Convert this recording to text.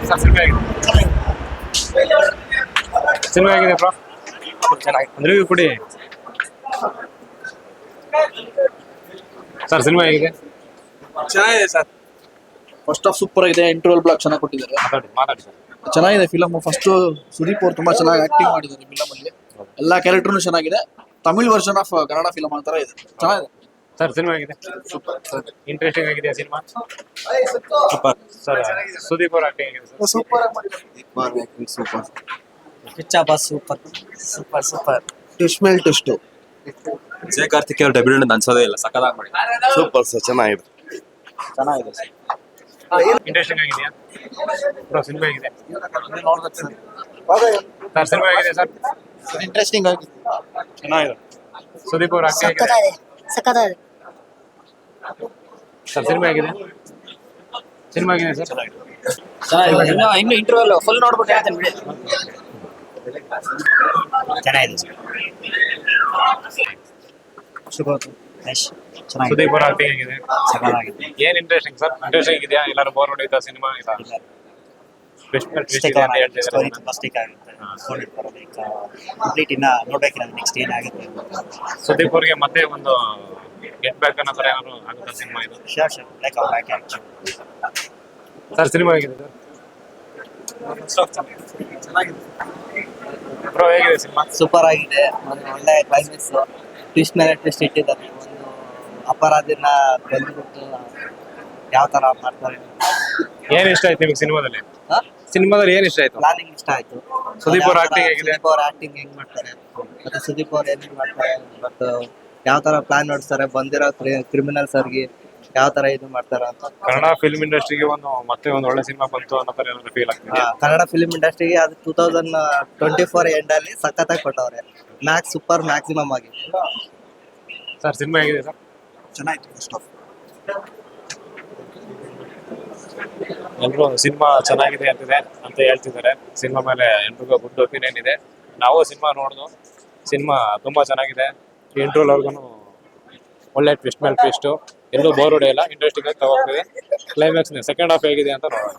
Sir cinema ಆಗಿದೆ. Cinema ಆಗಿದೆ bro. ಚೆನ್ನಾಗಿ ರಿವ್ಯೂ ಕೊಡಿ ಸರ್. ಸಿನಿಮಾ ಆಗಿದೆ. ಚೆನ್ನಾಗಿದೆ ಸರ್. ಫಸ್ಟ್ ಆಫ್ ಸೂಪರ್ ಆಗಿದೆ. ಇಂಟರ್ವಲ್ ಬ್ಲಾಕ್ ಚೆನ್ನಾಗಿ ಕೊಟ್ಟಿದ್ದಾರೆ. ಮಾತಾಡಿ ಸರ್. ಚೆನ್ನಾಗಿದೆ ಫಿಲಮ್. ಫಸ್ಟ್ ಸುದೀಪ್ ಅವ್ರು ತುಂಬಾ ಚೆನ್ನಾಗಿ ಆಕ್ಟಿಂಗ್ ಮಾಡಿದ್ದಾರೆ ಫಿಲಮ್ ಅಲ್ಲಿ. ಎಲ್ಲಾ ಕ್ಯಾರೆಕ್ಟರ್ನು ಚೆನ್ನಾಗಿದೆ. Tamil version of Kannada film ಅಂತರ ಇದೆ. ಚೆನ್ನಾಗಿದೆ ಸರ್. ಸಿನಿಮಾ ಆಗಿದೆ. ಇಂಟ್ರೆಸ್ಟಿಂಗ್ ಆಗಿದೆ ಸಿನಿಮಾ. Super sir. ಸುದೀಪ್ ಅವ್ರ ಆಕ್ಟಿಂಗ್ ಆಗಿದೆ ಸರ್. ಸೂಪರ್ ಆಗಿ ಮಾಡಿದ್ದಾರೆ. ಸೂಪರ್ ಪಿಚ್ಚಾ boss super super super. Twist ಮೇಲ್ ಟ್ವಿಸ್ಟ್. ವಿಜಯ್ ಕಾರ್ತಿಕ್ ಅವ್ರ ಡೆಬ್ಯೂಟ್ ಅಂತ ಅನ್ಸೋದೇ ಇಲ್ಲ. ಸಕ್ಕತ್ತಾಗಿ ಮಾಡಿ. Super sir. ಚೆನ್ನಾಗಿದೆ. ಚೆನ್ನಾಗಿದೆ ಇಂಟ್ರೆಸ್ಟಿಂಗ್ ಆಗಿದೆಯಾ ಬ್ರೋ? ಸಿನಿಮಾ ಆಗಿದೆ ನೋಡ್ಬೇಕು ಸರ್. ಸರ್. ಸಿನಿಮಾ ಆಗಿದೆ ಸರ್. ಇಂಟ್ರೆಸ್ಟಿಂಗ್ ಆಗಿದೆ. ಚೆನ್ನಾಗಿದೆ. ಸುದೀಪ್ ಅವ್ರ ಆಕ್ಟಿಂಗ್ ಆಗಿದೆ ಸಕ್ಕತ್ತಾಗಿದೆ. ಸರ್. ಸಿನಿಮಾ ಆಗಿದೆ. ಸಿನಿಮಾ ಆಗಿದೆ ಸರ್. ಚೆನ್ನಾಗಿದೆ. ಇನ್ನು ಇಂಟರ್ವ್ಯೂ ಫುಲ್ ನೋಡ್ಬಿಟ್ಟು ಹೇಳ್ತೇನೆ ಬಿಡಿ. ಚೆನ್ನಾಗಿದೆ ಸುದೀಪ್ ಅವ್ರ ಆಕ್ಟಿಂಗ್ ಆಗಿದೆ. ಚೆನ್ನಾಗಿದೆ. ಏನ್ ಇಂಟ್ರೆಸ್ಟಿಂಗ್ ಸರ್? ಇಂಟ್ರೆಸ್ಟಿಂಗ್ ಇದೆಯಾ? ಎಲ್ಲರೂ ಬೋರ್ ಹೊಡಿತಾ ಸಿನಿಮಾ ಇಲ್ಲ? ಸ್ಟೋರಿ ತುಂಬಾ ಸ್ಟಿಕ್ ಆಗುತ್ತೆ. ಕಂಪ್ಲೀಟ್ ಇನ್ನ ನೋಡ್ಬೇಕಿಲ್ಲ ನೆಕ್ಸ್ಟ್ ಏನಾಗುತ್ತೆ. ಸುದೀಪ್ ಅವ್ರಿಗೆ ಮತ್ತೆ ಒಂದು ಗೆಟ್ ಬ್ಯಾಕ್ ಅನ್ನೋ ತರ ಏನಾದ್ರು ಆಗುತ್ತಾ ಸಿನಿಮಾ ಇದು? ಶೋರ್ ಲೈಕ್ ಅವ್ರ ಬ್ಯಾಕ್. ಸರ್. ಸಿನಿಮಾ ಆಗಿದೆ ಸರ್. ಬ್ರೋ ಹೇಗಿದೆ ಸಿನಿಮಾ? ಸೂಪರ್ ಆಗಿದೆ. ಒಳ್ಳೆ ಕ್ಲೈಮ್ಯಾಕ್ಸ್, ಟ್ವಿಸ್ಟ್ ಮೇಲೆ ಟ್ವಿಸ್ಟ್ ಇಟ್ಟಿದ್ದಾರೆ. ಒಂದು ಅಪರಾಧಿನ ಬಂದ್ಬಿಟ್ಟು ಯಾವ ತರ ಮಾಡ್ತಾರೆ. ಏನ್ ಇಷ್ಟ ಆಯ್ತು ನಿಮಗೆ ಸಿನಿಮಾದಲ್ಲಿ ಏನ್ ಇಷ್ಟ ಆಯ್ತು? ಪ್ಲಾನಿಂಗ್ ಇಷ್ಟ ಆಯ್ತು. ಸುದೀಪ್ ಅವ್ರ ಆಕ್ಟಿಂಗ್ ಹೇಗಿದೆ? ಸುದೀಪ್ ಅವ್ರ ಆಕ್ಟಿಂಗ್ ಹೆಂಗ್ ಮಾಡ್ತಾರೆ, ಮತ್ತೆ ಸುದೀಪ್ ಅವ್ರು ಏನೇನ್ ಮಾಡ್ತಾರೆ, ಬಟ್ ಯಾವ ತರ ಪ್ಲಾನ್ ನೋಡ್ತಾರೆ, ಬಂದಿರೋ ಕ್ರಿಮಿನಲ್ಸ್ ಅವ್ರಿಗೆ ಯಾವ ತರ ಇದು ಮಾಡ್ತಾರ ಅಂತ. ಕನ್ನಡ ಫಿಲ್ಮ್ ಇಂಡಸ್ಟ್ರಿಗೆ ಮತ್ತೆ ಒಂದು ಒಳ್ಳೆ ಸಿನಿಮಾ ಬಂತು ಅನ್ನೋ ತರ ಏನಾದ್ರು ಫೀಲ್ ಆಗ್ತಿದೆ? ಕನ್ನಡ ಫಿಲ್ಮ್ ಇಂಡಸ್ಟ್ರಿಗೆ ಅದು 2024 ಎಂಡ್ ಅಲ್ಲಿ ಸಖತ್ತಾಗಿ ಕೊಟ್ಟವ್ರೆ. ಸೂಪರ್ ಮ್ಯಾಕ್ಸಿಮಮ್ ಆಗಿ. ಸರ್. ಸಿನಿಮಾ ಹೇಗಿದೆ ಸರ್? ಚೆನ್ನಾಗಿತ್ತು. ಫಸ್ಟ್ ಆಫ್ ಎಲ್ಲರೂ ಸಿನಿಮಾ ಚೆನ್ನಾಗಿದೆ ಅಂತ ಹೇಳ್ತಿದ್ದಾರೆ. ಸಿನಿಮಾ ಮೇಲೆ ಎಲ್ರಿಗೂ ಗುಡ್ ಒಪಿನಿಯನ್ ಇದೆ. ನಾವು ಸಿನಿಮಾ ನೋಡಿದ್ವು. ಸಿನಿಮಾ ತುಂಬಾ ಚೆನ್ನಾಗಿದೆ. ಇಂಟರ್ವ್ಯೂವರೆಗೂ ಒಳ್ಳೆ ಟ್ವಿಸ್ಟ್ ಮೇಲೆ ಟ್ವಿಸ್ಟ್. ಎಲ್ಲೂ ಬೋರ್ ಹೊಡೆಯಲ್ಲ. ಇಂಟ್ರೆಸ್ಟಿಂಗ್ ಆಗಿ ತಗೋಗ್ತಿದೆ. ಕ್ಲೈಮ್ಯಾಕ್ಸ್ ಸೆಕೆಂಡ್ ಹಾಫ್ ಹೇಗಿದೆ ಅಂತ ನೋಡೋಣ.